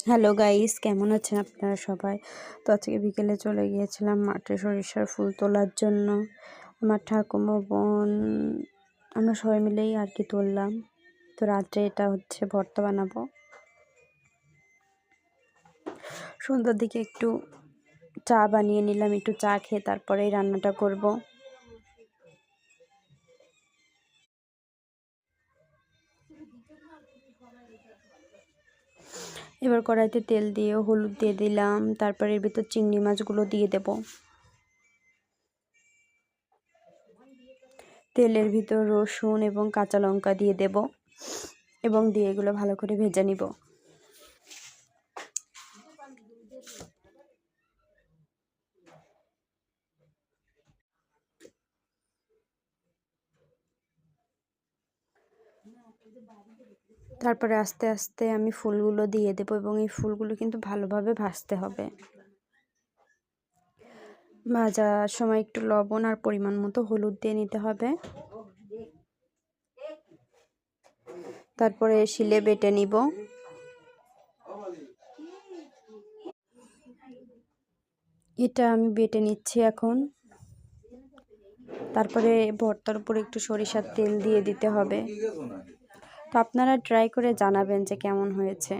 Hello guys, কেমন আছেন আপনারা সবাই? তো আজকে বিকেলে চলে গিয়েছিলাম মাঠে সরিষার ফুল তোলার জন্য। আমার ঠাকুমা, বোন, আমরা সবাই মিলেই আর কি তুললাম। তো রাত্রে এটা হচ্ছে ভর্তা বানাবো। সন্ধ্যার দিকে একটু চা বানিয়ে নিলাম, একটু চা খেয়ে তারপরেই রান্নাটা করব। এবার কড়াইতে তেল দিয়ে হলুদ দিয়ে দিলাম, তারপরে এর ভিতর চিংড়ি মাছগুলো দিয়ে দেব। তেলের ভিতর রসুন এবং কাঁচা লঙ্কা দিয়ে দেব এবং দিয়ে এগুলো ভালো করে ভেজে নিব। তারপরে আস্তে আস্তে আমি ফুলগুলো দিয়ে দেব এবং এই ফুলগুলো কিন্তু ভালোভাবে ভাজতে হবে। ভাজার সময় একটু লবণ আর পরিমাণ মতো হলুদ দিয়ে নিতে হবে। তারপরে শিলে বেটে নিব। এটা আমি বেটে নিচ্ছি এখন। তারপরে ভর্তার উপরে একটু সরিষার তেল দিয়ে দিতে হবে। তো আপনারা ট্রাই করে জানাবেন যে কেমন হয়েছে।